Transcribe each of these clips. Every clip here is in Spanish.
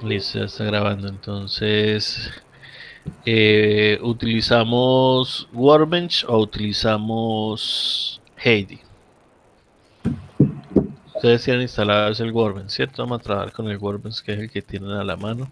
Listo, ya está grabando. Entonces, ¿utilizamos Workbench o utilizamos Heidi? Ustedes tienen instalado el Workbench, ¿cierto? Vamos a trabajar con el Workbench, que es el que tienen a la mano.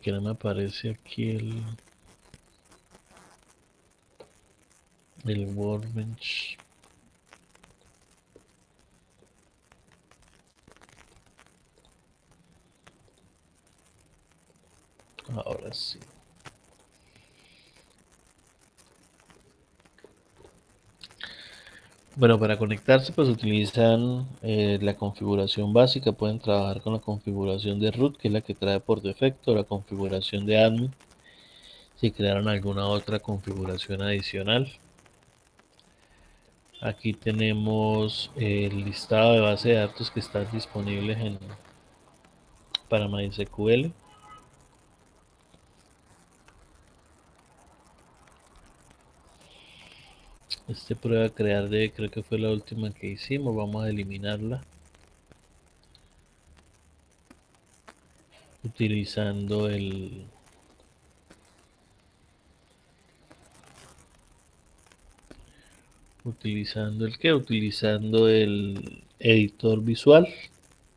Que no me aparece aquí el Workbench. Ahora sí. Bueno, para conectarse pues utilizan la configuración básica, pueden trabajar con la configuración de root, que es la que trae por defecto, la configuración de admin, si crearon alguna otra configuración adicional. Aquí tenemos el listado de base de datos que están disponibles para MySQL. Prueba crear de, creo que fue la última que hicimos, vamos a eliminarla. Utilizando utilizando el editor visual,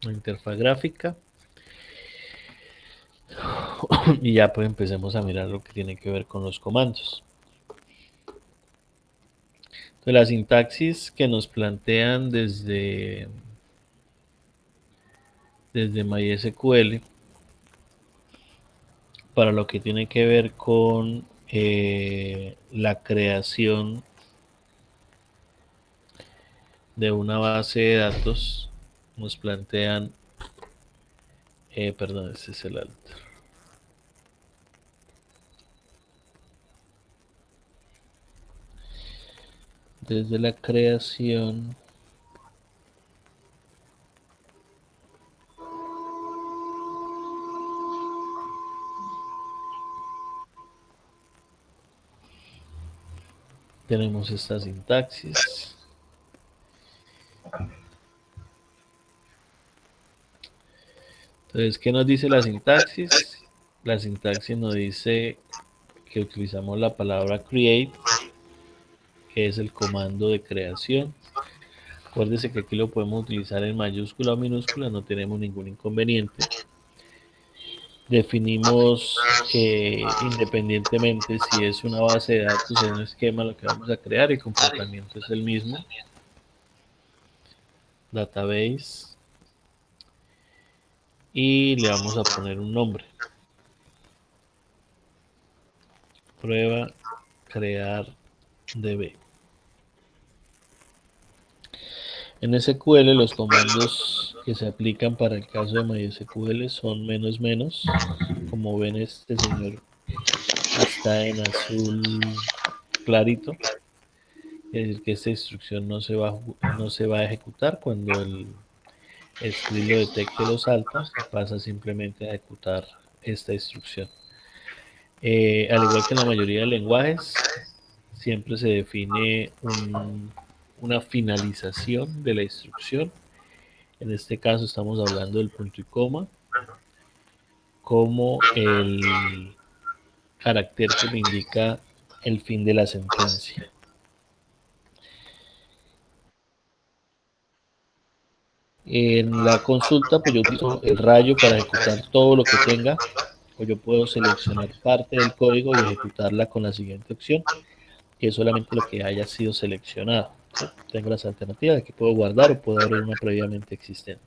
la interfaz gráfica. Y ya pues empecemos a mirar lo que tiene que ver con los comandos. Entonces, la sintaxis que nos plantean desde MySQL para lo que tiene que ver con la creación de una base de datos, nos plantean, perdón, este es el alter. Desde la creación tenemos esta sintaxis. Entonces, ¿qué nos dice la sintaxis? La sintaxis nos dice que utilizamos la palabra create, que es el comando de creación. Acuérdese que aquí lo podemos utilizar en mayúscula o minúscula, no tenemos ningún inconveniente. Definimos independientemente si es una base de datos o un esquema lo que vamos a crear, el comportamiento es el mismo. Database. Y le vamos a poner un nombre. Prueba crear db. En SQL los comandos que se aplican para el caso de MySQL son menos menos. Como ven, este señor está en azul clarito. Es decir que esta instrucción no se va a ejecutar cuando el script lo detecte, lo salta, pasa simplemente a ejecutar esta instrucción. Al igual que en la mayoría de lenguajes, siempre se define una finalización de la instrucción. En este caso estamos hablando del punto y coma, como el carácter que me indica el fin de la sentencia. En la consulta, pues yo utilizo el rayo para ejecutar todo lo que tenga, o yo puedo seleccionar parte del código y ejecutarla con la siguiente opción, que es solamente lo que haya sido seleccionado. ¿Sí? Tengo las alternativas, aquí puedo guardar o puedo abrir una previamente existente.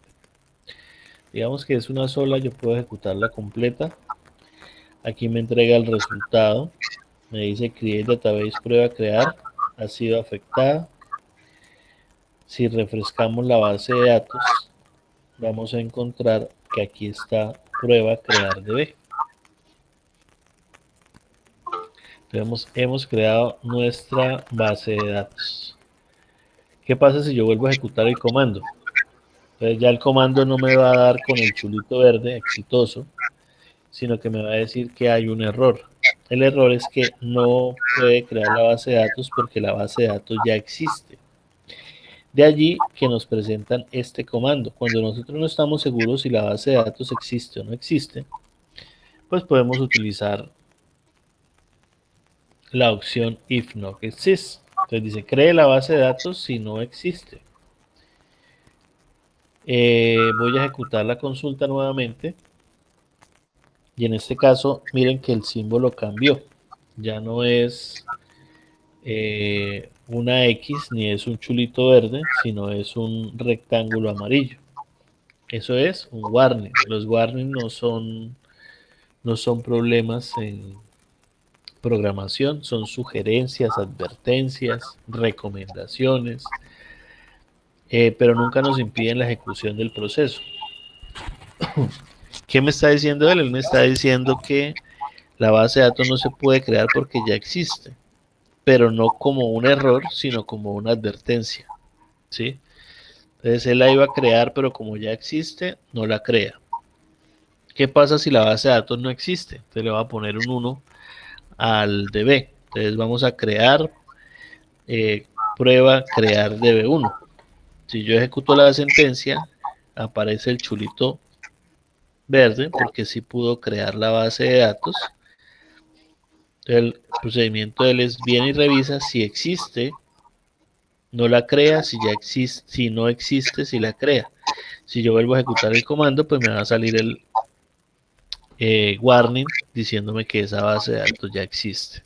Digamos que es una sola, yo puedo ejecutarla completa. Aquí me entrega el resultado, me dice Create Database Prueba Crear, ha sido afectada. Si refrescamos la base de datos, vamos a encontrar que aquí está prueba crear DB. Entonces hemos creado nuestra base de datos. ¿Qué pasa si yo vuelvo a ejecutar el comando? Entonces ya el comando no me va a dar con el chulito verde exitoso, sino que me va a decir que hay un error. El error es que no puede crear la base de datos porque la base de datos ya existe. De allí que nos presentan este comando. Cuando nosotros no estamos seguros si la base de datos existe o no existe, pues podemos utilizar la opción if not exists. Entonces dice, cree la base de datos si no existe. Voy a ejecutar la consulta nuevamente. Y en este caso, miren que el símbolo cambió. Ya no es una X ni es un chulito verde, sino es un rectángulo amarillo. Eso es un warning. Los warnings no son problemas en programación, son sugerencias, advertencias, recomendaciones, pero nunca nos impiden la ejecución del proceso. ¿Qué me está diciendo él? Él me está diciendo que la base de datos no se puede crear porque ya existe, pero no como un error, sino como una advertencia, ¿sí? Entonces él la iba a crear, pero como ya existe, no la crea. ¿Qué pasa si la base de datos no existe? Entonces le va a poner un 1 al DB. Entonces vamos a crear prueba crear DB1. Si yo ejecuto la sentencia, aparece el chulito verde porque sí pudo crear la base de datos. El procedimiento de él es viene y revisa si existe, no la crea, si ya existe, si no existe, si la crea. Si yo vuelvo a ejecutar el comando, pues me va a salir el warning diciéndome que esa base de datos ya existe.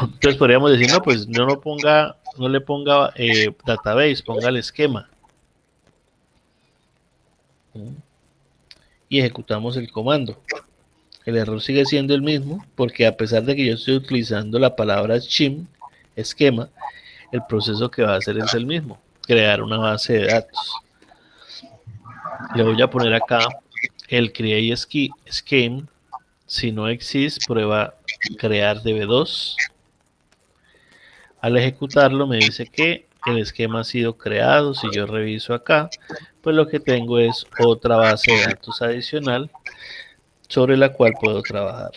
Entonces podríamos decir, no, pues no le ponga database, ponga el esquema. Y ejecutamos el comando. El error sigue siendo el mismo porque a pesar de que yo estoy utilizando la palabra shim, esquema, el proceso que va a hacer es el mismo, crear una base de datos. Le voy a poner acá el create scheme, si no existe, prueba crear db2. Al ejecutarlo me dice que el esquema ha sido creado. Si yo reviso acá, pues lo que tengo es otra base de datos adicional sobre la cual puedo trabajar.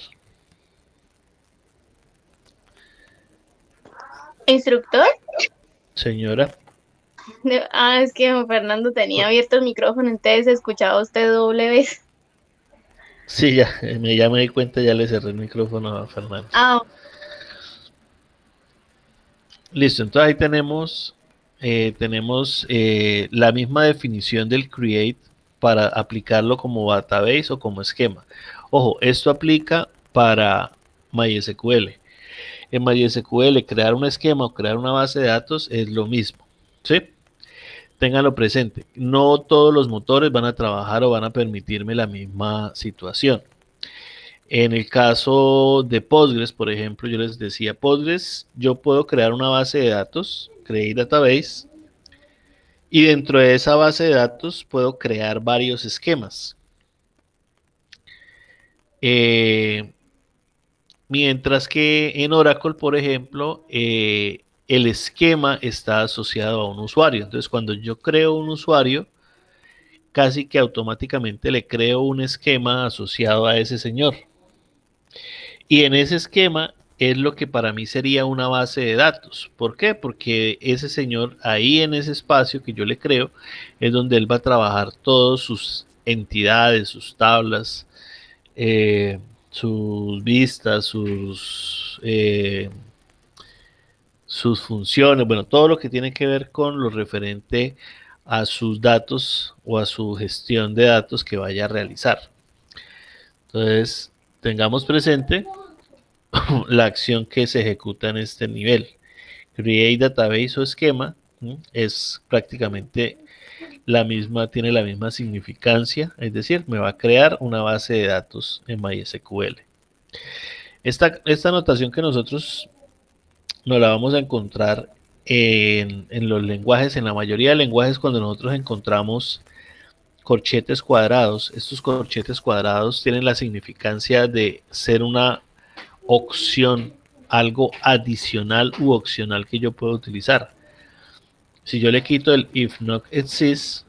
¿Instructor? Señora. Es que Fernando tenía abierto el micrófono, entonces escuchaba usted doble vez. Sí, ya me di cuenta, ya le cerré el micrófono a Fernando. Listo, entonces ahí tenemos la misma definición del create para aplicarlo como database o como esquema. Ojo, esto aplica para MySQL. En MySQL crear un esquema o crear una base de datos es lo mismo, ¿sí? Ténganlo presente. No todos los motores van a trabajar o van a permitirme la misma situación. En el caso de Postgres, por ejemplo, yo les decía, Postgres, yo puedo crear una base de datos, create database, y dentro de esa base de datos puedo crear varios esquemas. Mientras que en Oracle, por ejemplo, el esquema está asociado a un usuario. Entonces, cuando yo creo un usuario, casi que automáticamente le creo un esquema asociado a ese señor. Y en ese esquema es lo que para mí sería una base de datos. ¿Por qué? Porque ese señor ahí en ese espacio que yo le creo es donde él va a trabajar todos sus entidades, sus tablas, sus vistas, sus funciones, bueno, todo lo que tiene que ver con lo referente a sus datos o a su gestión de datos que vaya a realizar. Entonces, tengamos presente la acción que se ejecuta en este nivel. Create database o esquema es prácticamente la misma, tiene la misma significancia, es decir, me va a crear una base de datos en MySQL. Esta notación que nosotros nos la vamos a encontrar en los lenguajes, en la mayoría de lenguajes, cuando nosotros encontramos corchetes cuadrados. Estos corchetes cuadrados tienen la significancia de ser una opción, algo adicional u opcional que yo puedo utilizar. Si yo le quito el if not exists,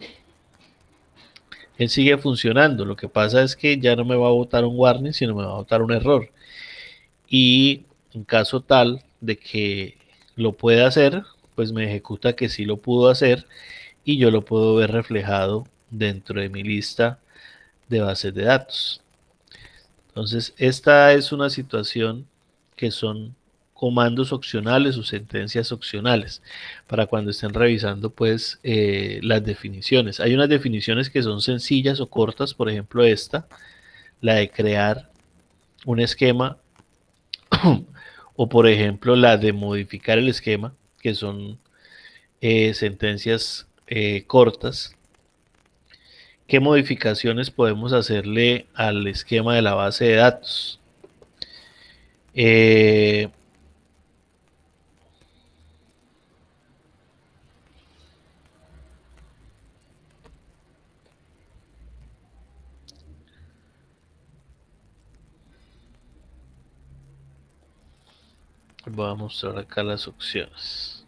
él sigue funcionando. Lo que pasa es que ya no me va a botar un warning, sino me va a botar un error. Y en caso tal de que lo pueda hacer, pues me ejecuta que sí lo pudo hacer y yo lo puedo ver reflejado dentro de mi lista de bases de datos. Entonces, esta es una situación que son comandos opcionales o sentencias opcionales para cuando estén revisando pues las definiciones. Hay unas definiciones que son sencillas o cortas, por ejemplo esta, la de crear un esquema o por ejemplo la de modificar el esquema, que son sentencias cortas. ¿Qué modificaciones podemos hacerle al esquema de la base de datos? Voy a mostrar acá las opciones.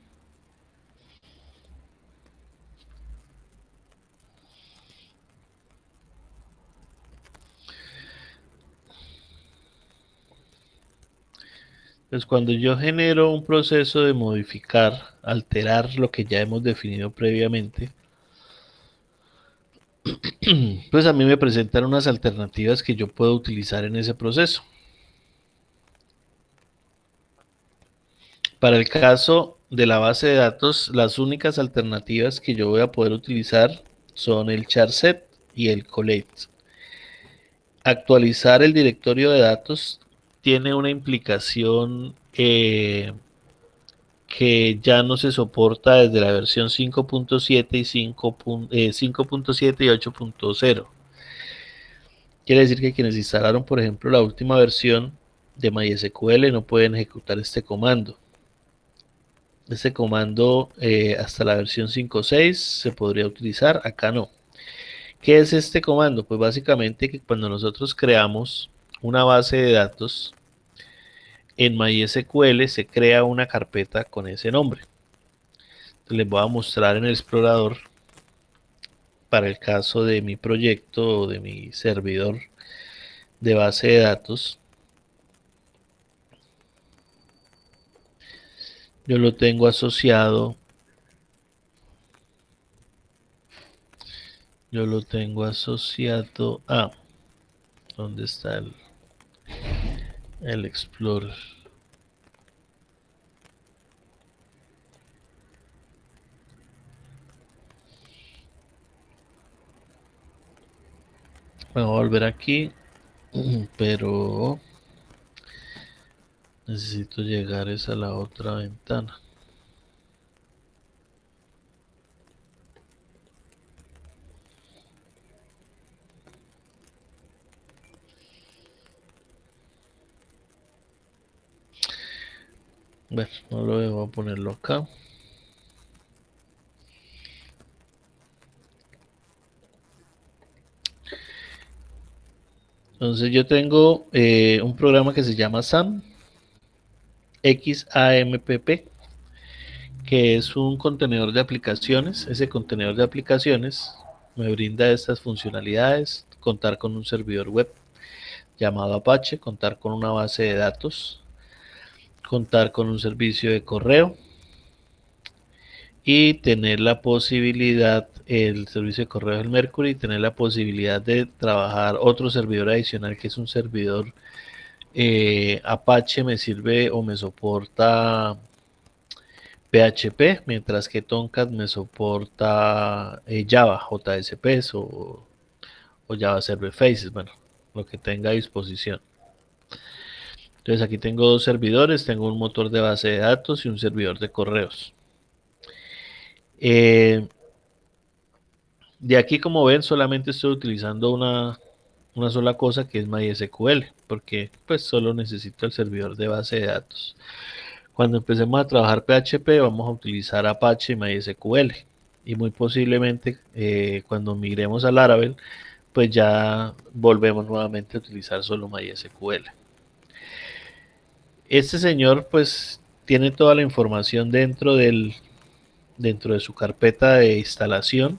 Pues cuando yo genero un proceso de modificar, alterar lo que ya hemos definido previamente, pues a mí me presentan unas alternativas que yo puedo utilizar en ese proceso. Para el caso de la base de datos, las únicas alternativas que yo voy a poder utilizar son el charset y el collate. Actualizar el directorio de datos tiene una implicación que ya no se soporta desde la versión 5.7 y 5.7 y 8.0. Quiere decir que quienes instalaron, por ejemplo, la última versión de MySQL no pueden ejecutar este comando. Este comando hasta la versión 5.6 se podría utilizar, acá no. ¿Qué es este comando? Pues básicamente que cuando nosotros creamos una base de datos en MySQL se crea una carpeta con ese nombre. Entonces les voy a mostrar en el explorador para el caso de mi proyecto o de mi servidor de base de datos. Yo lo tengo asociado. Yo lo tengo asociado a... ¿Dónde está el Explorer? Voy a volver aquí, pero necesito llegar a la otra ventana. Bueno, no lo voy a ponerlo acá. Entonces yo tengo un programa que se llama SAM, XAMPP, que es un contenedor de aplicaciones. Ese contenedor de aplicaciones me brinda estas funcionalidades: contar con un servidor web llamado Apache, contar con una base de datos, contar con un servicio de correo y tener la posibilidad el servicio de correos del Mercury y tener la posibilidad de trabajar otro servidor adicional que es un servidor Apache me sirve o me soporta PHP, mientras que Tomcat me soporta Java, JSPs o Java Server Faces, bueno, lo que tenga a disposición. Entonces aquí tengo dos servidores, tengo un motor de base de datos y un servidor de correos. De aquí, como ven, solamente estoy utilizando una sola cosa que es MySQL, porque pues solo necesito el servidor de base de datos. Cuando empecemos a trabajar PHP vamos a utilizar Apache y MySQL y muy posiblemente cuando migremos a Laravel pues ya volvemos nuevamente a utilizar solo MySQL. Este señor pues tiene toda la información dentro de su carpeta de instalación.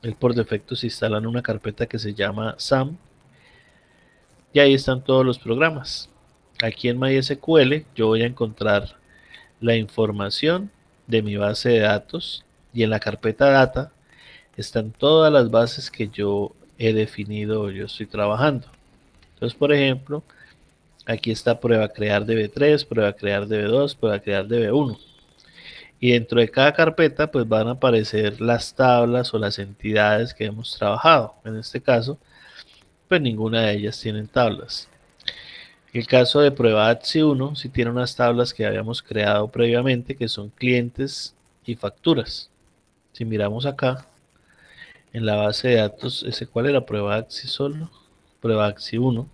Él por defecto se instala en una carpeta que se llama SAM y ahí están todos los programas. Aquí en MySQL yo voy a encontrar la información de mi base de datos y en la carpeta data están todas las bases que yo he definido o yo estoy trabajando. Entonces, por ejemplo, aquí está prueba crear DB3, prueba crear DB2, prueba crear DB1. Y dentro de cada carpeta pues van a aparecer las tablas o las entidades que hemos trabajado. En este caso, pues ninguna de ellas tienen tablas. El caso de prueba ATSI1 sí tiene unas tablas que habíamos creado previamente que son clientes y facturas. Si miramos acá en la base de datos, ¿cuál era? Prueba AXI solo, prueba AXI 1.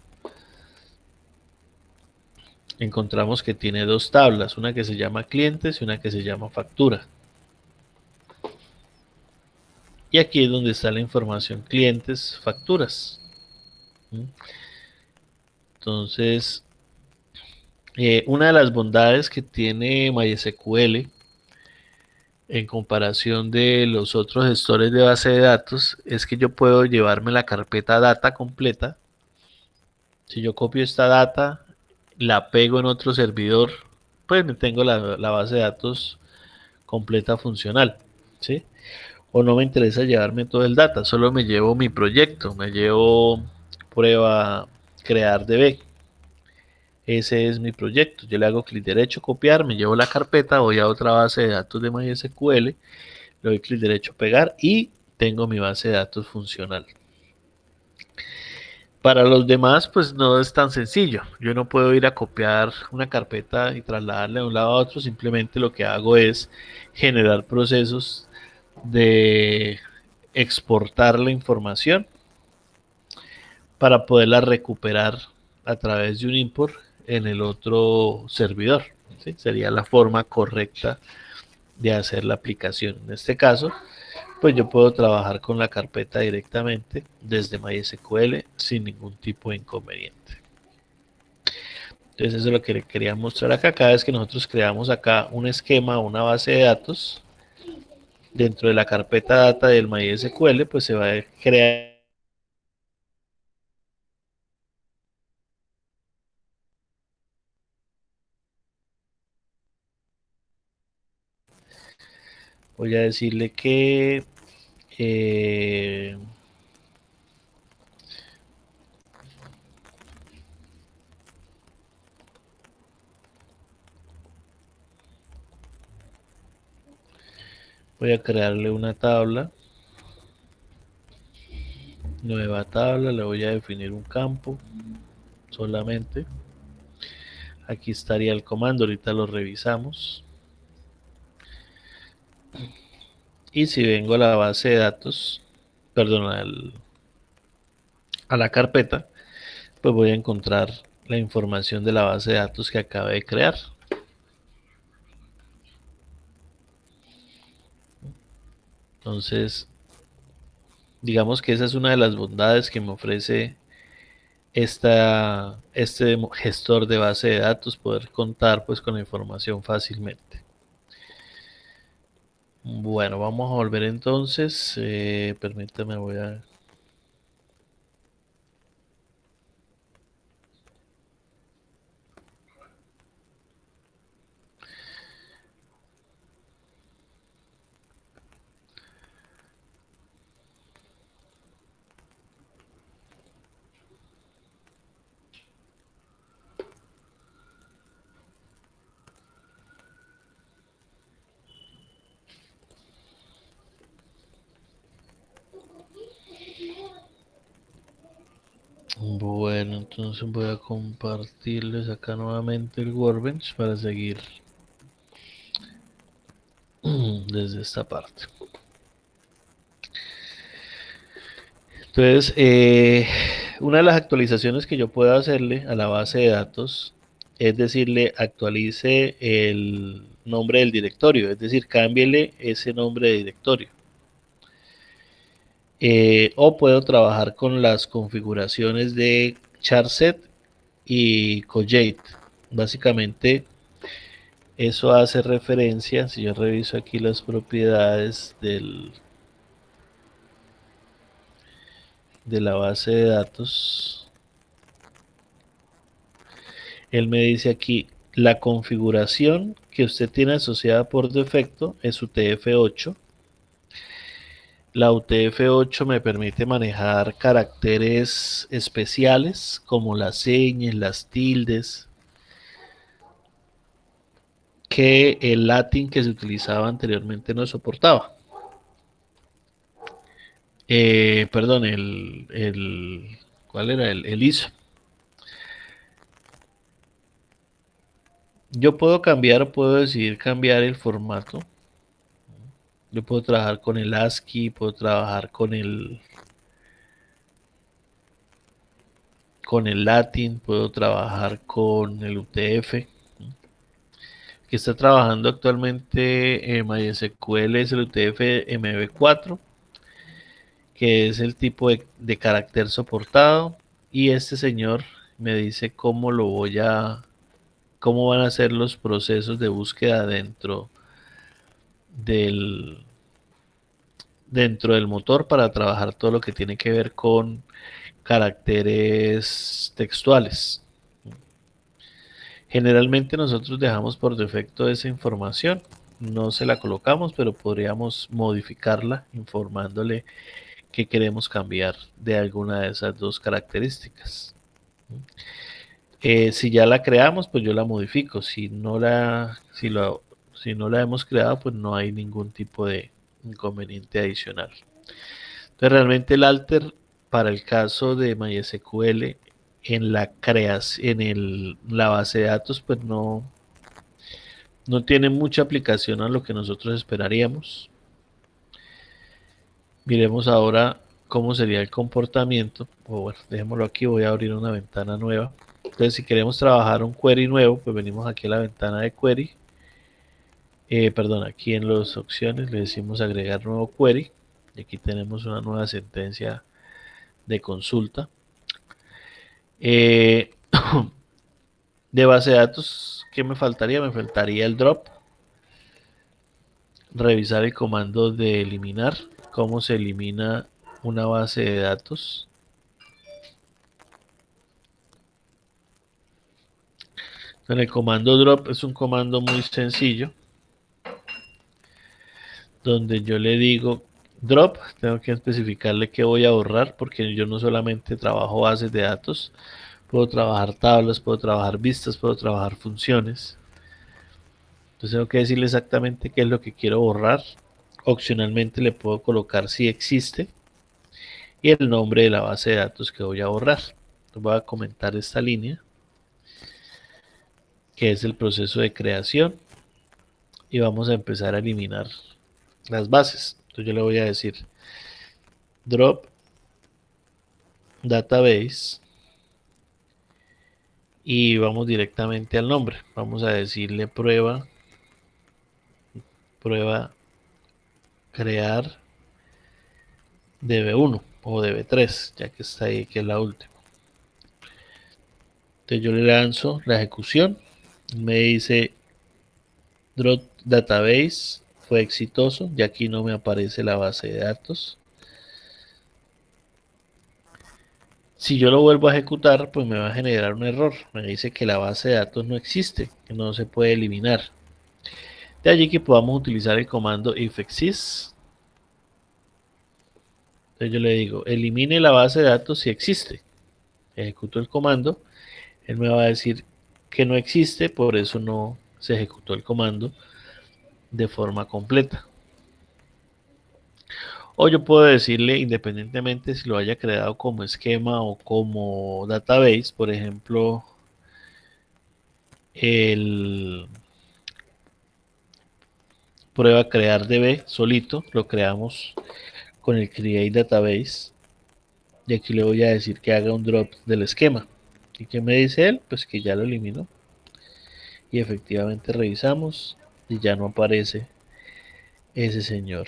Encontramos que tiene dos tablas, una que se llama clientes y una que se llama factura. Y aquí es donde está la información clientes, facturas. Entonces, una de las bondades que tiene MySQL en comparación de los otros gestores de base de datos es que yo puedo llevarme la carpeta data completa. Si yo copio esta data, la pego en otro servidor, pues me tengo la base de datos completa funcional, ¿sí? O no me interesa llevarme todo el data, solo me llevo mi proyecto, me llevo prueba crear DB. Ese es mi proyecto. Yo le hago clic derecho, copiar, me llevo la carpeta, voy a otra base de datos de MySQL, le doy clic derecho, pegar y tengo mi base de datos funcional. Para los demás, pues no es tan sencillo. Yo no puedo ir a copiar una carpeta y trasladarla de un lado a otro. Simplemente lo que hago es generar procesos de exportar la información para poderla recuperar a través de un import en el otro servidor. ¿Sí? Sería la forma correcta de hacer la aplicación. En este caso, pues yo puedo trabajar con la carpeta directamente desde MySQL sin ningún tipo de inconveniente. Entonces eso es lo que le quería mostrar acá. Cada vez que nosotros creamos acá un esquema o una base de datos, dentro de la carpeta data del MySQL, pues se va a crear. Voy a decirle que eh, voy a crearle una tabla, nueva tabla, le voy a definir un campo solamente. Aquí estaría el comando, ahorita lo revisamos. Y si vengo a la base de datos, perdón, a la carpeta, pues voy a encontrar la información de la base de datos que acabé de crear. Entonces, digamos que esa es una de las bondades que me ofrece este gestor de base de datos, poder contar pues con la información fácilmente. Bueno, vamos a volver entonces. Permítame, Bueno, entonces voy a compartirles acá nuevamente el Workbench para seguir desde esta parte. Entonces, una de las actualizaciones que yo puedo hacerle a la base de datos es decirle actualice el nombre del directorio, es decir, cámbiele ese nombre de directorio. O puedo trabajar con las configuraciones de charset y Collate. Básicamente, eso hace referencia, si yo reviso aquí las propiedades de la base de datos, él me dice aquí, la configuración que usted tiene asociada por defecto es UTF-8. La UTF-8 me permite manejar caracteres especiales como las señas, las tildes, que el Latin que se utilizaba anteriormente no soportaba. Perdón, ¿cuál era? El ISO. Yo puedo cambiar, puedo decidir cambiar el formato. Yo puedo trabajar con el ASCII, puedo trabajar con el Latin, puedo trabajar con el UTF. Que está trabajando actualmente en MySQL es el UTF MV4, que es el tipo de carácter soportado. Y este señor me dice cómo van a ser los procesos de búsqueda del, dentro del motor para trabajar todo lo que tiene que ver con caracteres textuales. Generalmente nosotros dejamos por defecto esa información, no se la colocamos, pero podríamos modificarla informándole que queremos cambiar de alguna de esas dos características. Si ya la creamos, pues yo la modifico. Si no la hemos creado, pues no hay ningún tipo de inconveniente adicional. Entonces, realmente el alter para el caso de MySQL en la base de datos, pues no tiene mucha aplicación a lo que nosotros esperaríamos. Miremos ahora cómo sería el comportamiento. O bueno, dejémoslo aquí, voy a abrir una ventana nueva. Entonces, si queremos trabajar un query nuevo, pues venimos aquí a la ventana de query. Perdón, aquí en las opciones le decimos agregar nuevo query. Y aquí tenemos una nueva sentencia de consulta. De base de datos, ¿qué me faltaría? Me faltaría el drop. Revisar el comando de eliminar. Cómo se elimina una base de datos. En el comando drop es un comando muy sencillo, donde yo le digo drop, tengo que especificarle qué voy a borrar, porque yo no solamente trabajo bases de datos, puedo trabajar tablas, puedo trabajar vistas, puedo trabajar funciones. Entonces tengo que decirle exactamente qué es lo que quiero borrar. Opcionalmente le puedo colocar si existe y el nombre de la base de datos que voy a borrar. Entonces voy a comentar esta línea, que es el proceso de creación, y vamos a empezar a eliminar las bases. Entonces yo le voy a decir drop database y vamos directamente al nombre. Vamos a decirle prueba crear db1 o db3, ya que está ahí, que es la última. Entonces yo le lanzo la ejecución, me dice drop database fue exitoso, y aquí no me aparece la base de datos. Si yo lo vuelvo a ejecutar, pues me va a generar un error. Me dice que la base de datos no existe, que no se puede eliminar. De allí que podamos utilizar el comando if exists. Entonces yo le digo, elimine la base de datos si existe. Ejecuto el comando. Él me va a decir que no existe, por eso no se ejecutó el comando de forma completa. O yo puedo decirle, independientemente si lo haya creado como esquema o como database, por ejemplo, el prueba crear db solito, lo creamos con el create database. Y aquí le voy a decir que haga un drop del esquema. ¿Y qué me dice él? Pues que ya lo eliminó. Y efectivamente revisamos y ya no aparece ese señor.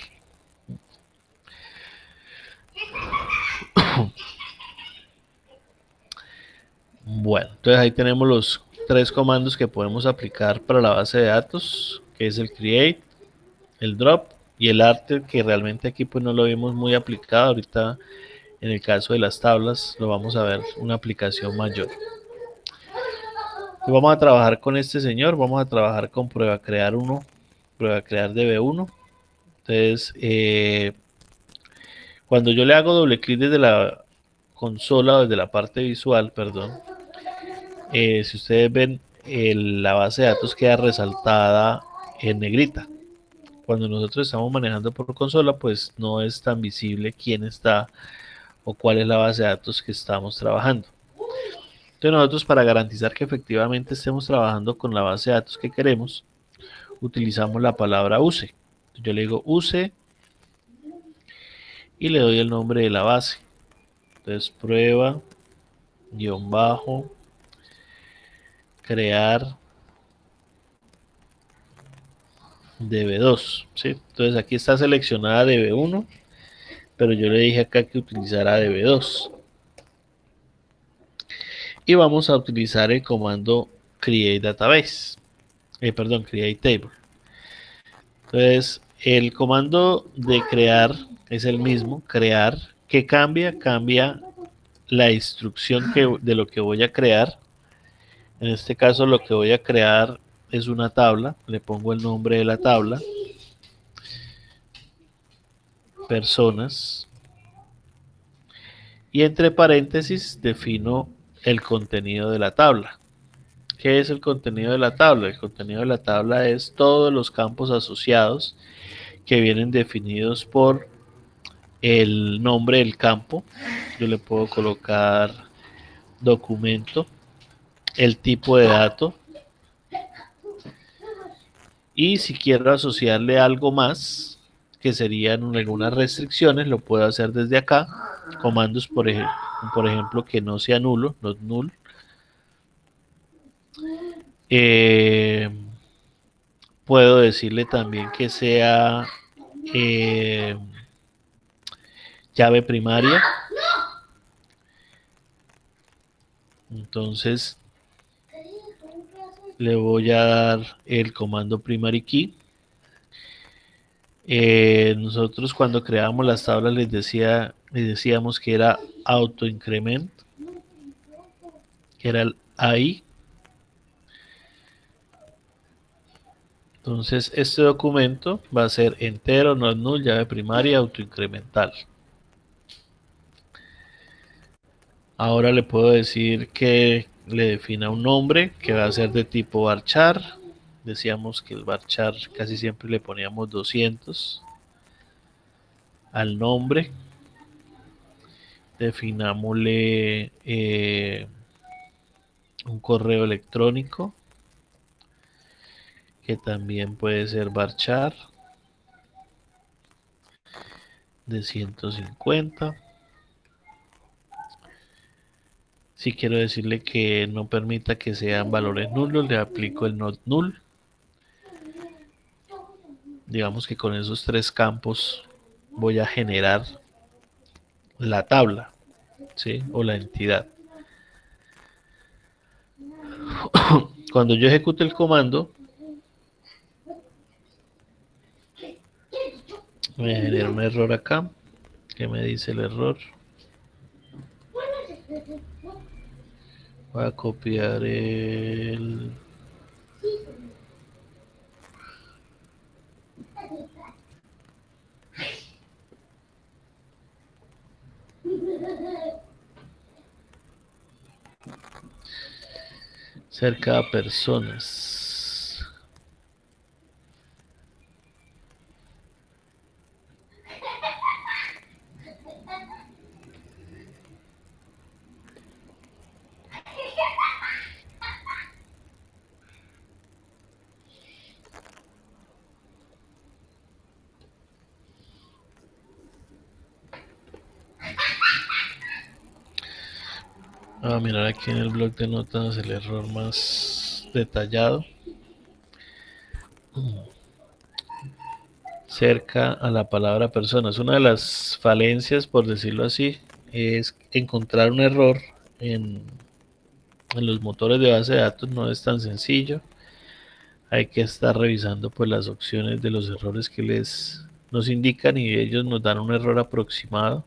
Bueno, entonces ahí tenemos los tres comandos que podemos aplicar para la base de datos, que es el create, el drop y el arte, que realmente aquí pues no lo vimos muy aplicado. Ahorita en el caso de las tablas lo vamos a ver una aplicación mayor. Y vamos a trabajar con este señor, vamos a trabajar con prueba crear 1, prueba crear db1. Entonces, cuando yo le hago doble clic desde la consola o desde la parte visual, perdón, si ustedes ven, la base de datos queda resaltada en negrita. Cuando nosotros estamos manejando por consola, pues no es tan visible quién está o cuál es la base de datos que estamos trabajando. Entonces nosotros, para garantizar que efectivamente estemos trabajando con la base de datos que queremos, utilizamos la palabra use. Yo le digo use y le doy el nombre de la base. Entonces prueba guión bajo crear db2, ¿sí? Entonces aquí está seleccionada db1, pero yo le dije acá que utilizara db2. Y vamos a utilizar el comando create database, perdón, create table. Entonces el comando de crear es el mismo, crear. ¿Qué cambia? Cambia la instrucción de lo que voy a crear. En este caso lo que voy a crear es una tabla, le pongo el nombre de la tabla, personas, y entre paréntesis defino el contenido de la tabla. ¿Qué es el contenido de la tabla? El contenido de la tabla es todos los campos asociados que vienen definidos por el nombre del campo. Yo le puedo colocar documento, el tipo de dato, y si quiero asociarle algo más, que serían algunas restricciones, lo puedo hacer desde acá. Comandos, por ejemplo, que no sea nulo, not null. Eh, Puedo decirle también que sea eh, llave primaria. Entonces le voy a dar el comando primary key. Nosotros cuando creamos las tablas les decíamos que era auto increment, que era el AI. Entonces este documento va a ser entero, not null, llave primaria, autoincremental. Ahora le puedo decir que le defina un nombre que va a ser de tipo varchar. Decíamos que el varchar casi siempre le poníamos 200 al nombre. Definámosle un correo electrónico que también puede ser varchar de 150. Si quiero decirle que no permita que sean valores nulos, le aplico el not null. Digamos que con esos tres campos voy a generar la tabla, ¿sí? O la entidad. Cuando yo ejecute el comando, me genera un error acá. ¿Qué me dice el error? Voy a copiar el... cerca de personas. a mirar aquí en el blog de notas el error más detallado. Cerca a la palabra personas. Una de las falencias, por decirlo así, es encontrar un error en, en los motores de base de datos. No es tan sencillo. Hay que estar revisando pues las opciones de los errores que nos indican y ellos nos dan un error aproximado.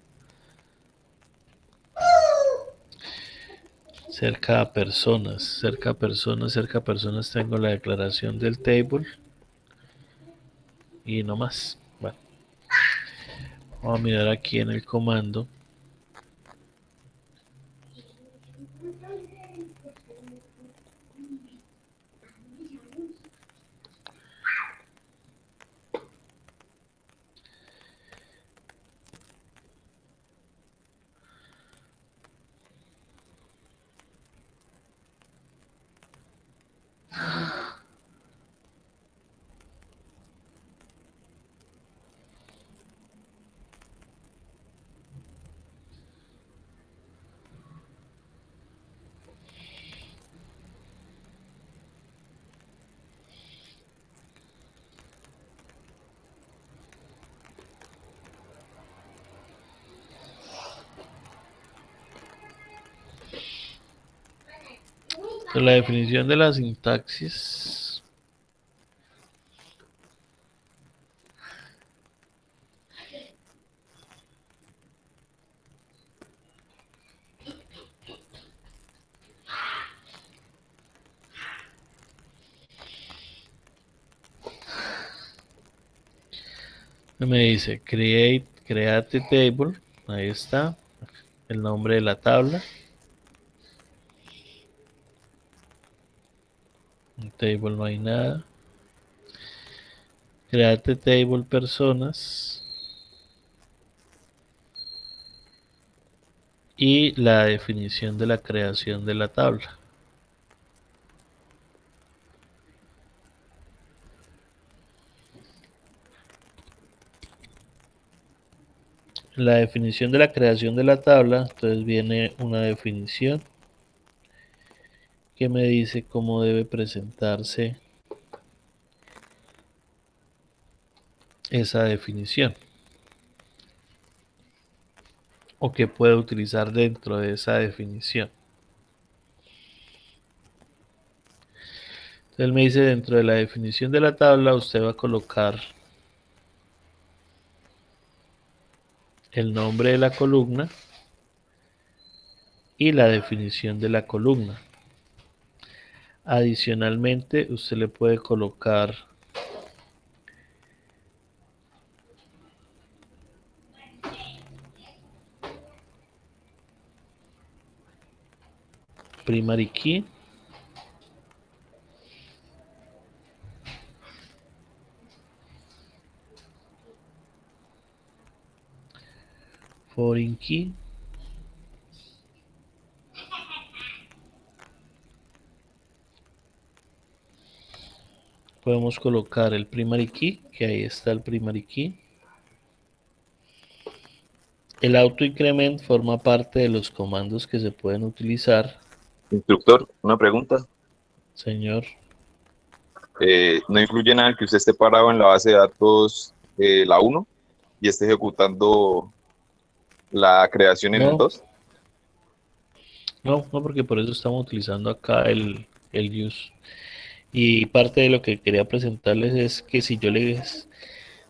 Cerca a personas tengo la declaración del table y no más. Bueno, vamos a mirar aquí en el comando. Entonces, la definición de la sintaxis. Me dice create table. Ahí está. El nombre de la tabla. En table no hay nada. Create table personas. Y la definición de la creación de la tabla. La definición de la creación de la tabla, entonces viene una definición que me dice cómo debe presentarse esa definición o que puede utilizar dentro de esa definición. Entonces me dice dentro de la definición de la tabla usted va a colocar el nombre de la columna y la definición de la columna. Adicionalmente usted le puede colocar primary key, foreign key, podemos colocar el primary key, que ahí está el primary key. El auto increment forma parte de los comandos que se pueden utilizar. Instructor, una pregunta. Señor. ¿No influye nada que usted esté parado en la base de datos la 1 y esté ejecutando la creación en el No, 2? no, porque por eso estamos utilizando acá el use. Y parte de lo que quería presentarles es que si yo les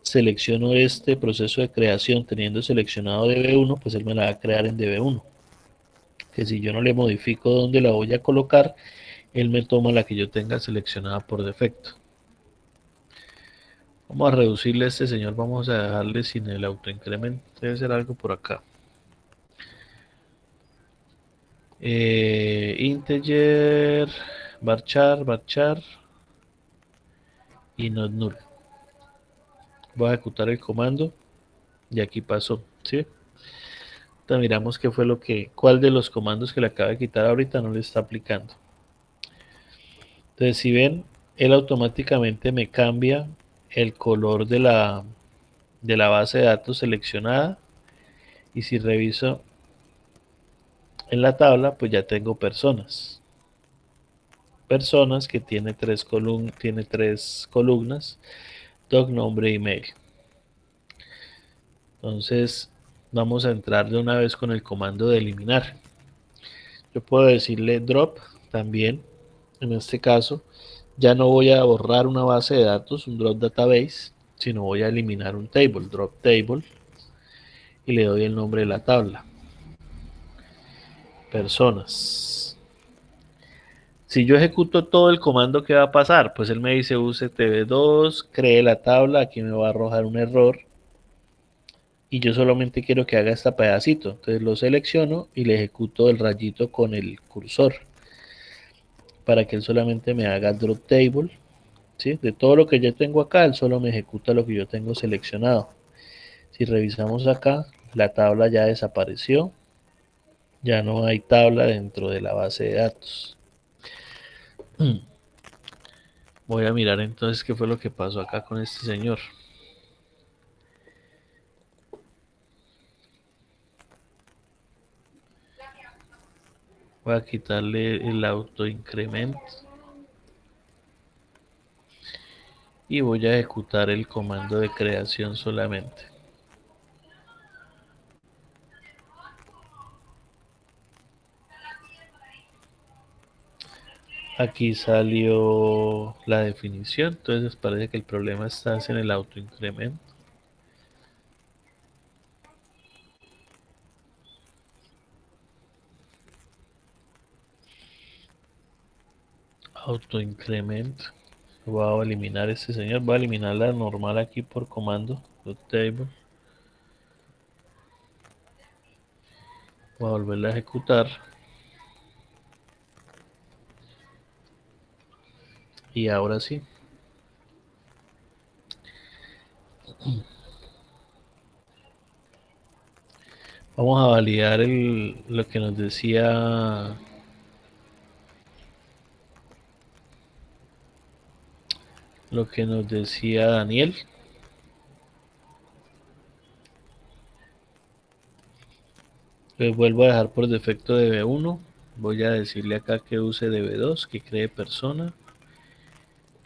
selecciono este proceso de creación teniendo seleccionado DB1, pues él me la va a crear en DB1. Que si yo no le modifico dónde la voy a colocar, él me toma la que yo tenga seleccionada por defecto. Vamos a reducirle a este señor, vamos a dejarle sin el autoincremento, debe ser algo por acá. Integer, varchar y not null. Voy a ejecutar el comando y aquí pasó, ¿sí? Entonces miramos qué fue cuál de los comandos que le acaba de quitar ahorita no le está aplicando. Entonces si ven, él automáticamente me cambia el color de la base de datos seleccionada y si reviso En la tabla pues ya tengo personas. Personas que tiene tres columnas, doc, nombre, email. Entonces vamos a entrar de una vez con el comando de eliminar. Yo puedo decirle drop también. En este caso ya no voy a borrar una base de datos, un drop database, sino voy a eliminar un table, drop table, y le doy el nombre de la tabla. Personas. Si yo ejecuto todo el comando, ¿qué va a pasar? Pues él me dice use tb2, cree la tabla, aquí me va a arrojar un error, y yo solamente quiero que haga este pedacito. Entonces lo selecciono y le ejecuto el rayito con el cursor para que él solamente me haga drop table, ¿sí? De todo lo que yo tengo acá, él solo me ejecuta lo que yo tengo seleccionado. Si revisamos acá, la tabla ya desapareció, ya no hay tabla dentro de la base de datos. Voy a mirar entonces qué fue lo que pasó acá con este señor. Voy a quitarle el autoincrement y voy a ejecutar el comando de creación solamente. Aquí salió la definición, entonces parece que el problema está en el autoincrement. Autoincrement. Voy a eliminar este señor, voy a eliminar la normal aquí por comando. Table. Voy a volverla a ejecutar. Y ahora sí. Vamos a validar lo que nos decía Daniel. Entonces vuelvo a dejar por defecto db1. Voy a decirle acá que use db2, que cree persona.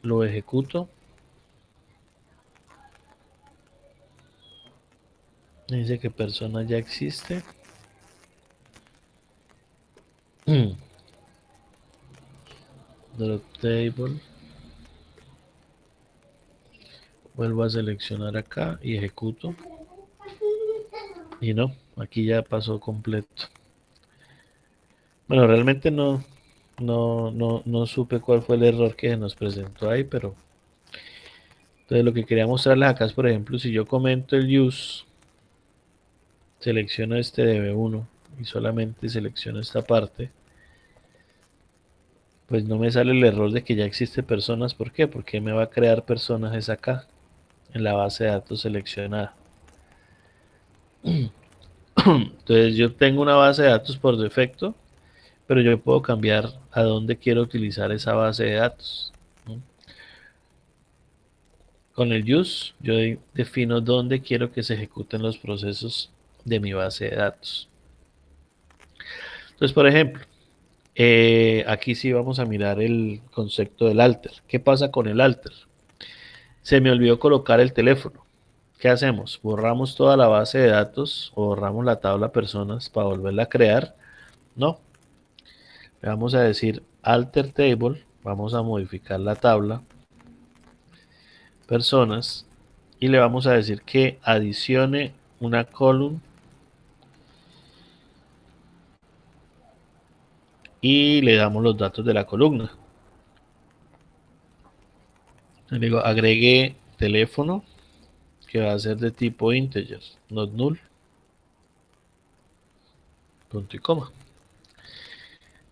Lo ejecuto. Dice que persona ya existe. Drop table. Vuelvo a seleccionar acá y ejecuto. Y no, aquí ya pasó completo. Bueno, realmente no supe cuál fue el error que se nos presentó ahí, pero entonces lo que quería mostrarles acá es, por ejemplo, si yo comento el use, selecciono este db1 y solamente selecciono esta parte, pues no me sale el error de que ya existe personas. ¿Por qué? Porque me va a crear personajes acá en la base de datos seleccionada. Entonces yo tengo una base de datos por defecto, pero yo puedo cambiar a dónde quiero utilizar esa base de datos, ¿no? Con el use yo defino dónde quiero que se ejecuten los procesos de mi base de datos. Entonces, por ejemplo, aquí sí vamos a mirar el concepto del alter. ¿Qué pasa con el alter? Se me olvidó colocar el teléfono. ¿Qué hacemos? ¿Borramos toda la base de datos o borramos la tabla personas para volverla a crear? No. Le vamos a decir alter table, vamos a modificar la tabla personas y le vamos a decir que adicione una column y le damos los datos de la columna. Le digo agregue teléfono, que va a ser de tipo integer, not null, punto y coma.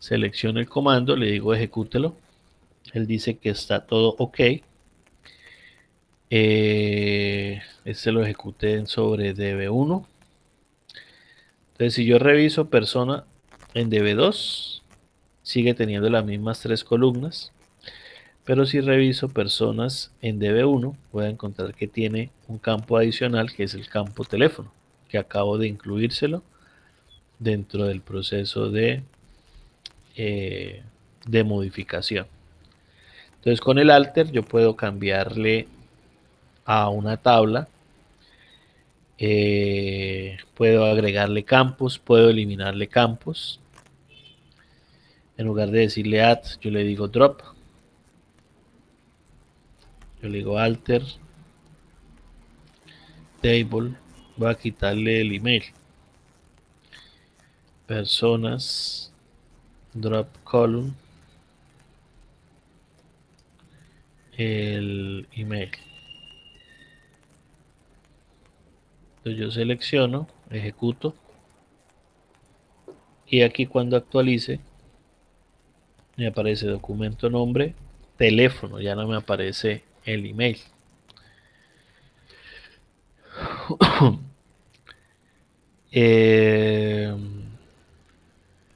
Selecciono el comando, le digo ejecútelo. Él dice que está todo ok. Este lo ejecuté sobre db1. Entonces si yo reviso persona en db2, sigue teniendo las mismas tres columnas. Pero si reviso personas en db1, voy a encontrar que tiene un campo adicional que es el campo teléfono, que acabo de incluírselo dentro del proceso de modificación. Entonces con el alter yo puedo cambiarle a una tabla, puedo agregarle campos, puedo eliminarle campos. En lugar de decirle add, yo le digo drop. Yo le digo alter table. Voy a quitarle el email. Personas, drop column, el email. Entonces yo selecciono, ejecuto, y aquí cuando actualice me aparece documento nombre, teléfono, ya no me aparece el email.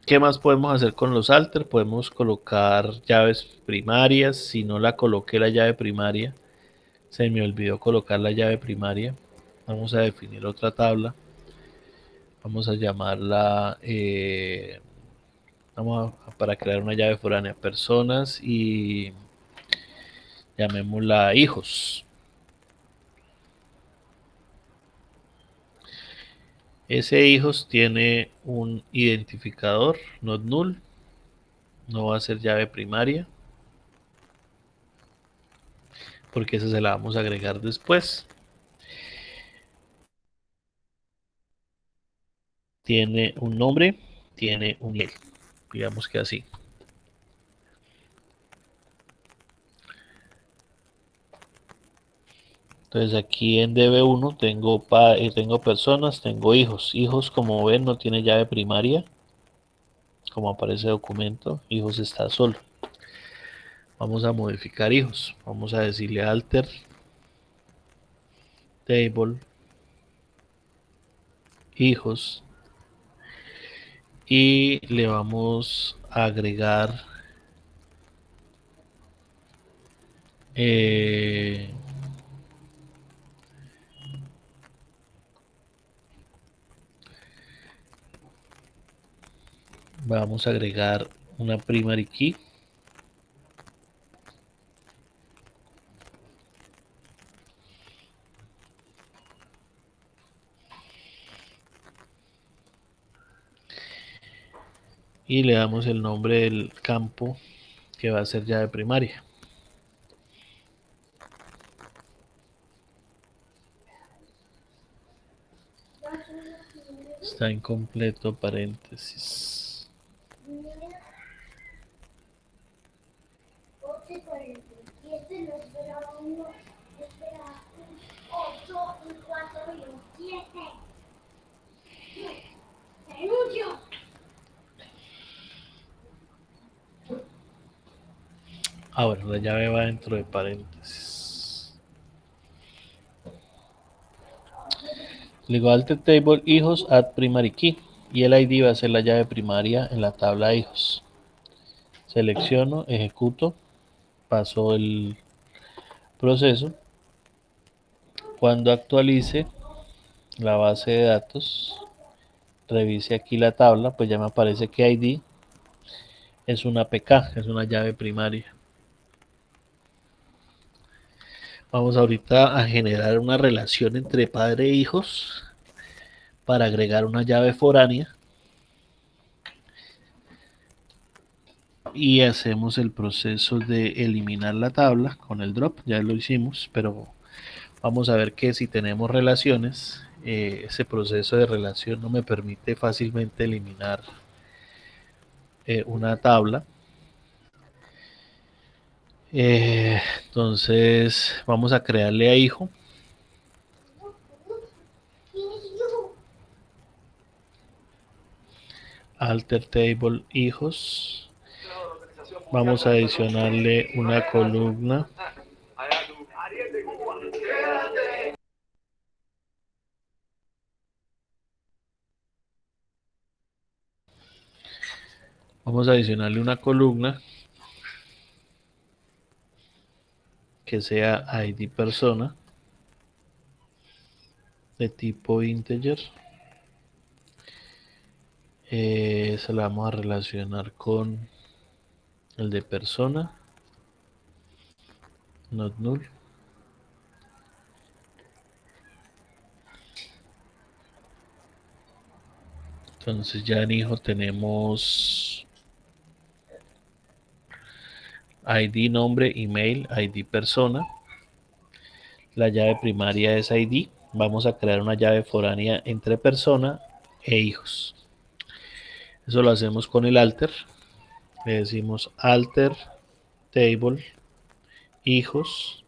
¿Qué más podemos hacer con los alter? Podemos colocar llaves primarias. Si no la coloqué la llave primaria, se me olvidó colocar la llave primaria. Vamos a definir otra tabla. Vamos a llamarla, para crear una llave foránea, personas, y llamémosla hijos. Ese hijos tiene un identificador, not null, no va a ser llave primaria, porque esa se la vamos a agregar después. Tiene un nombre, tiene un email, digamos que así. Entonces aquí en DB1 tengo personas, tengo hijos. Hijos, como ven, no tiene llave primaria, como aparece documento. Hijos está solo. Vamos a modificar hijos. Vamos a decirle alter table hijos, y le vamos a agregar vamos a agregar una primary key. Y le damos el nombre del campo que va a ser llave primaria. Está incompleto paréntesis. Bueno, la llave va dentro de paréntesis. Le digo alter table hijos add primary key, y el ID va a ser la llave primaria en la tabla hijos. Selecciono, ejecuto, paso el proceso. Cuando actualice la base de datos, revise aquí la tabla, pues ya me aparece que ID es una APK, es una llave primaria. Vamos ahorita a generar una relación entre padre e hijos para agregar una llave foránea, y hacemos el proceso de eliminar la tabla con el drop. Ya lo hicimos, pero vamos a ver que si tenemos relaciones, ese proceso de relación no me permite fácilmente eliminar una tabla. Entonces vamos a crearle a hijo. Alter table hijos. Vamos a adicionarle una columna. Vamos a adicionarle una columna que sea ID persona de tipo integer. Se la vamos a relacionar con el de persona, not null. Entonces ya en hijo tenemos ID nombre, email, ID persona. La llave primaria es ID. Vamos a crear una llave foránea entre persona e hijos. Eso lo hacemos con el alter. Le decimos alter table hijos.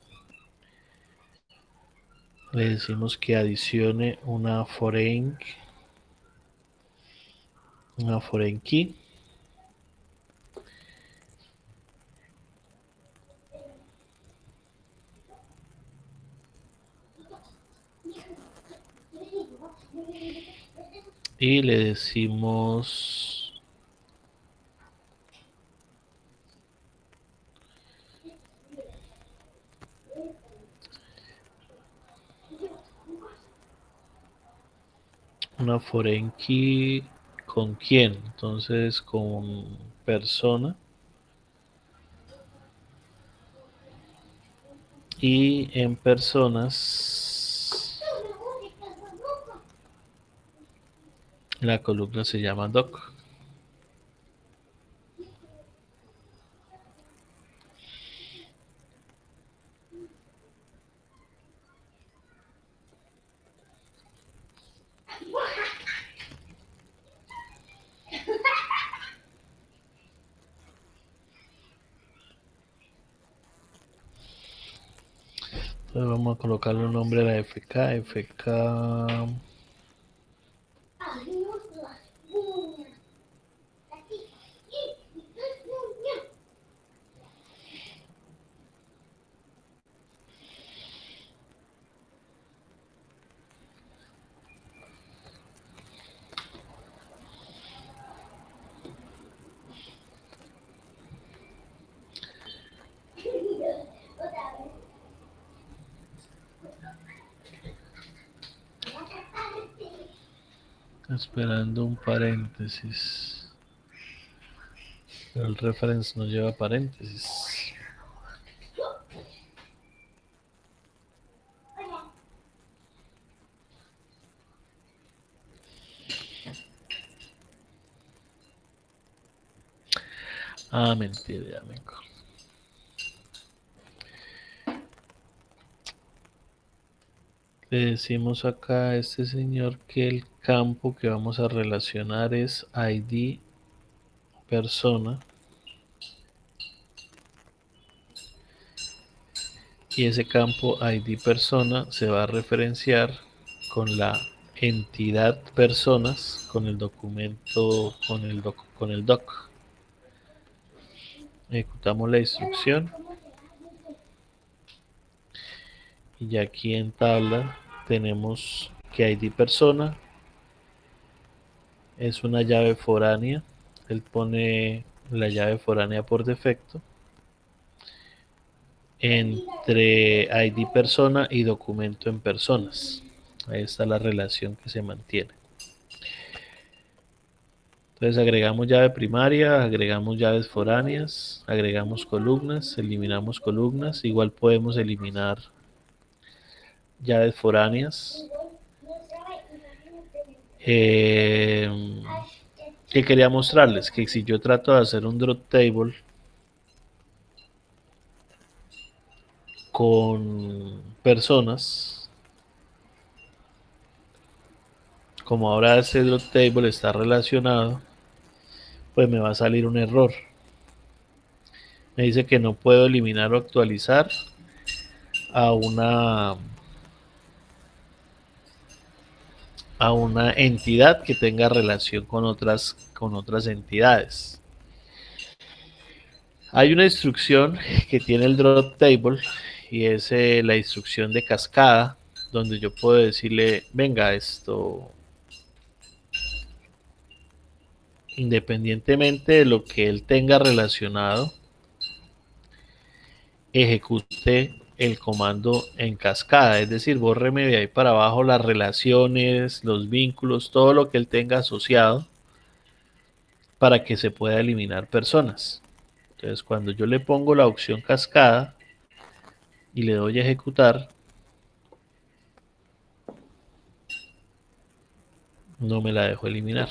Le decimos que adicione una foreign key. Y le decimos una foreign key con quién, entonces con persona y en personas la columna se llama doc. Entonces vamos a colocarle un nombre a la FK. Esperando un paréntesis. Pero el reference no lleva paréntesis. Ah, mentira, ya me acuerdo. Le decimos acá a este señor que el campo que vamos a relacionar es ID persona. Y ese campo ID persona se va a referenciar con la entidad personas, con el documento, con el doc. Ejecutamos la instrucción. Y ya aquí en tabla tenemos que ID persona es una llave foránea. Él pone la llave foránea por defecto entre ID persona y documento en personas. Ahí está la relación que se mantiene. Entonces agregamos llave primaria, agregamos llaves foráneas, agregamos columnas, eliminamos columnas. Igual podemos eliminar llaves foráneas. ¿Qué quería mostrarles? Que si yo trato de hacer un drop table con personas, como ahora ese drop table está relacionado, pues me va a salir un error. Me dice que no puedo eliminar o actualizar a una entidad que tenga relación con otras entidades. Hay una instrucción que tiene el drop table y es la instrucción de cascada, donde yo puedo decirle, venga, esto, independientemente de lo que él tenga relacionado, ejecute el comando en cascada, es decir, bórreme de ahí para abajo las relaciones, los vínculos, todo lo que él tenga asociado para que se pueda eliminar personas. Entonces, cuando yo le pongo la opción cascada y le doy a ejecutar, no me la dejo eliminar.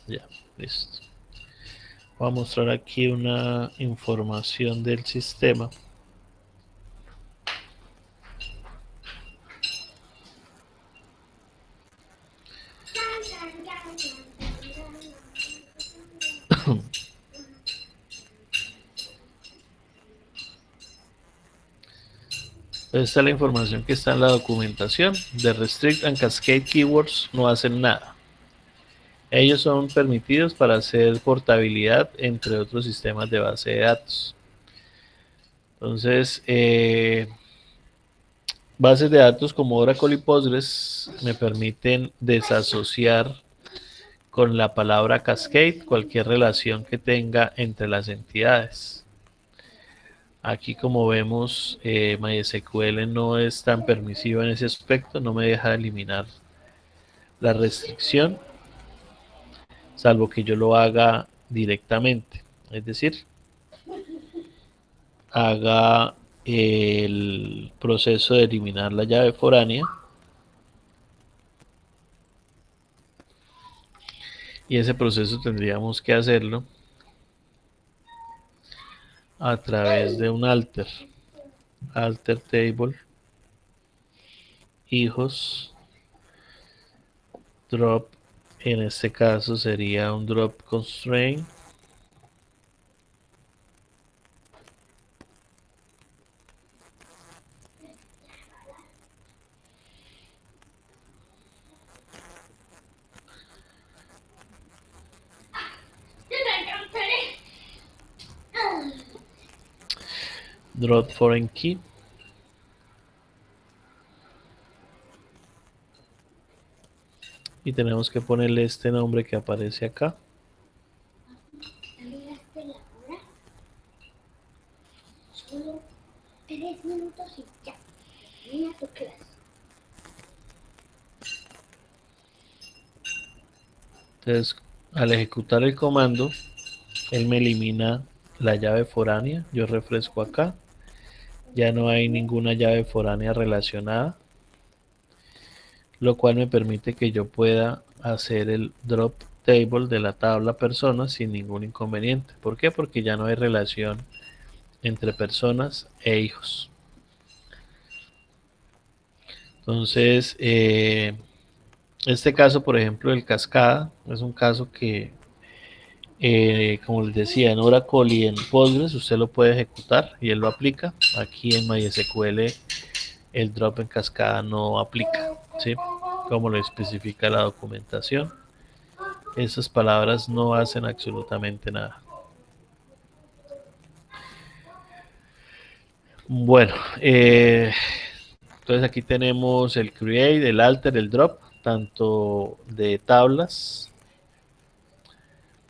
Ya, listo. Voy a mostrar aquí una información del sistema. Esta es la información que está en la documentación. The Restrict and Cascade Keywords no hacen nada. Ellos son permitidos para hacer portabilidad entre otros sistemas de base de datos. Entonces, bases de datos como Oracle y Postgres me permiten desasociar con la palabra cascade cualquier relación que tenga entre las entidades. Aquí, como vemos, MySQL no es tan permisivo en ese aspecto, no me deja eliminar la restricción, salvo que yo lo haga directamente, es decir, haga el proceso de eliminar la llave foránea y ese proceso tendríamos que hacerlo a través de un alter table hijos drop, en este caso sería un drop constraint drop foreign key y tenemos que ponerle este nombre que aparece acá. Solo 3 minutos y ya. Mira tu clase. Entonces, al ejecutar el comando, él me elimina la llave foránea. Yo refresco acá. Ya no hay ninguna llave foránea relacionada, lo cual me permite que yo pueda hacer el drop table de la tabla personas sin ningún inconveniente. ¿Por qué? Porque ya no hay relación entre personas e hijos. Entonces, este caso, por ejemplo, el cascada, es un caso que, como les decía, en Oracle y en Postgres usted lo puede ejecutar y él lo aplica. Aquí en MySQL el drop en cascada no aplica, ¿sí? Como lo especifica la documentación. Esas palabras no hacen absolutamente nada. Bueno, entonces aquí tenemos el create, el alter, el drop, tanto de tablas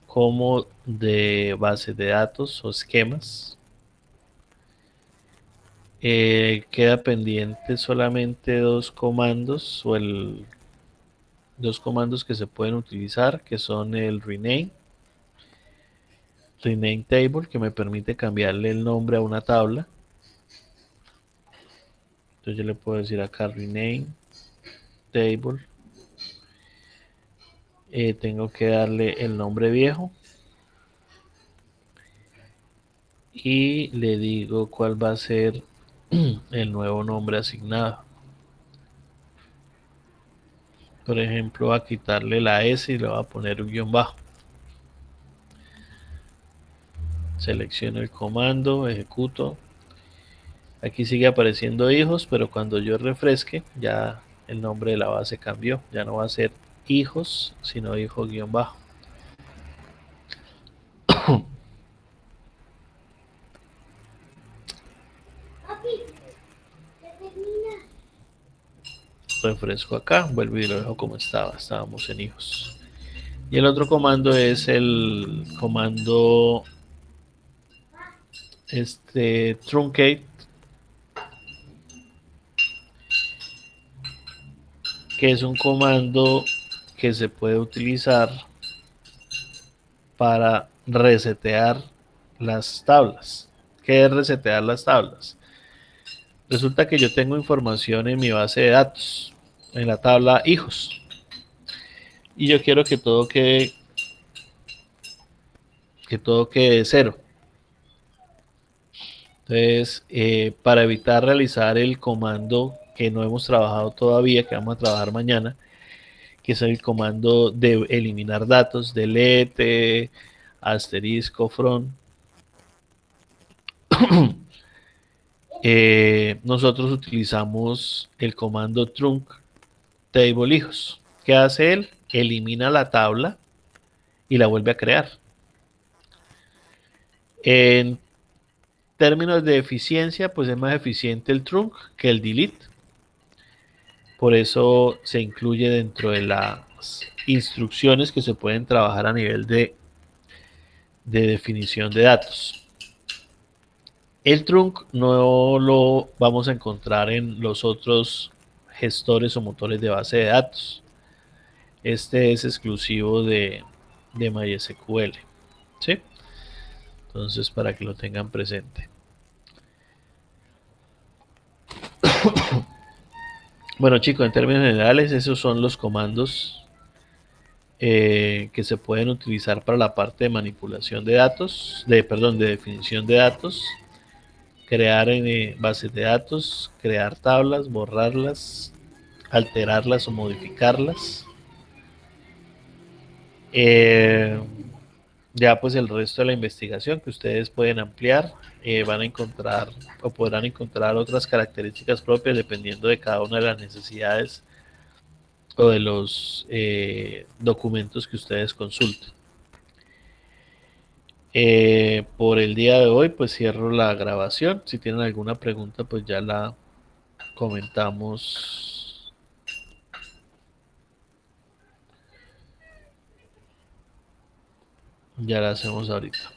como de bases de datos o esquemas. Queda pendiente solamente dos comandos dos comandos que se pueden utilizar, que son el rename table, que me permite cambiarle el nombre a una tabla. Entonces yo le puedo decir acá rename table. Tengo que darle el nombre viejo y le digo cuál va a ser el nuevo nombre asignado. Por ejemplo, a quitarle la S y le voy a poner un guión bajo. Selecciono el comando, ejecuto. Aquí sigue apareciendo hijos, pero cuando yo refresque, ya el nombre de la base cambió. Ya no va a ser hijos, sino hijo guión bajo. Papi, ¿ya termina? Refresco acá, vuelvo y lo dejo como estaba. Estábamos en hijos. Y el otro comando es el comando truncate, que es un comando que se puede utilizar para resetear las tablas. ¿Qué es resetear las tablas? Resulta que yo tengo información en mi base de datos, en la tabla hijos, y yo quiero que todo quede cero. Entonces, para evitar realizar el comando que no hemos trabajado todavía, que vamos a trabajar mañana, que es el comando de eliminar datos, delete, asterisco, from, nosotros utilizamos el comando trunc table hijos. ¿Qué hace él? Elimina la tabla y la vuelve a crear. En términos de eficiencia, pues es más eficiente el trunc que el delete. Por eso se incluye dentro de las instrucciones que se pueden trabajar a nivel de definición de datos. El trunc no lo vamos a encontrar en los otros gestores o motores de base de datos. Este es exclusivo de MySQL, ¿sí? Entonces, para que lo tengan presente. Bueno, chicos, en términos generales, esos son los comandos que se pueden utilizar para la parte de manipulación de datos, de definición de datos, crear bases de datos, crear tablas, borrarlas, alterarlas o modificarlas. Ya pues el resto de la investigación que ustedes pueden ampliar, van a encontrar o podrán encontrar otras características propias dependiendo de cada una de las necesidades o de los documentos que ustedes consulten. Por el día de hoy pues cierro la grabación. Si tienen alguna pregunta pues ya la comentamos. Ya la hacemos ahorita.